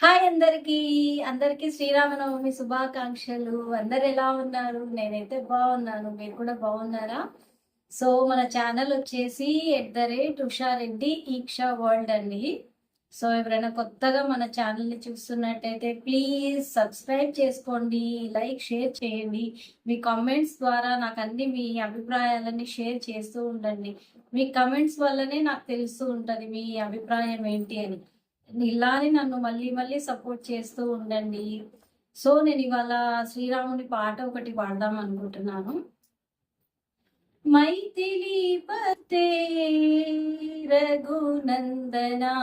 Hi అందరికీ అందరికీ శ్రీరామనవమి శుభాకాంక్షలు. అందరు ఎలా ఉన్నారు? నేనైతే బాగున్నాను. మీరు కూడా బాగున్నారా? సో మన ఛానల్ వచ్చేసి @ఉషారెడ్డి ఈక్షా వరల్డ్ అండి. సో ఎవరైనా కొత్తగా మన ఛానల్ని చూస్తున్నట్టయితే ప్లీజ్ సబ్స్క్రైబ్ చేసుకోండి, లైక్ షేర్ చేయండి. మీ కామెంట్స్ ద్వారా నాకు అన్ని మీ అభిప్రాయాలన్నీ షేర్ చేస్తూ ఉండండి. మీ కమెంట్స్ వల్లనే నాకు తెలుస్తూ ఉంటుంది మీ అభిప్రాయం ఏంటి అని. ఇలానే నన్ను మళ్ళీ మళ్ళీ సపోర్ట్ చేస్తూ ఉండండి. సో నేను ఇవాళ శ్రీరాముని పాట ఒకటి పాడదాం అనుకుంటున్నాను. మైథిలి పతే రఘునందనా,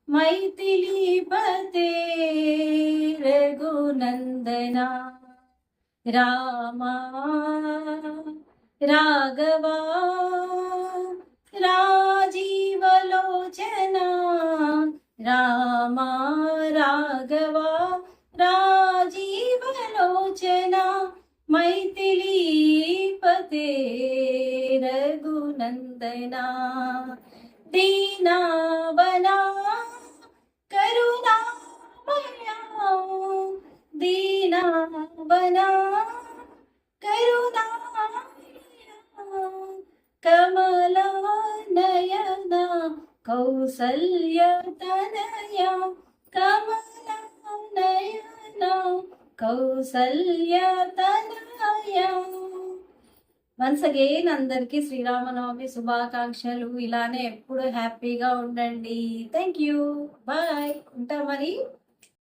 మైథిలి పతే రఘునందనా, రామా రాఘవా రాజీవలోచనా, రామా రాఘవా రాజీవలోచనా, మైథిలి పతే రఘునందనా, దీనావనా కరుణామయా, దీనావనా కరుణామయా, కమలా నయన కౌసల్య తనయ, కమలా నయన కౌసల్య తనయ. వన్స్ అగైన్ అందరికీ శ్రీరామనవమి శుభాకాంక్షలు. ఇలానే ఎప్పుడు హ్యాపీగా ఉండండి. థ్యాంక్ యూ, బాయ్, ఉంటా మరి.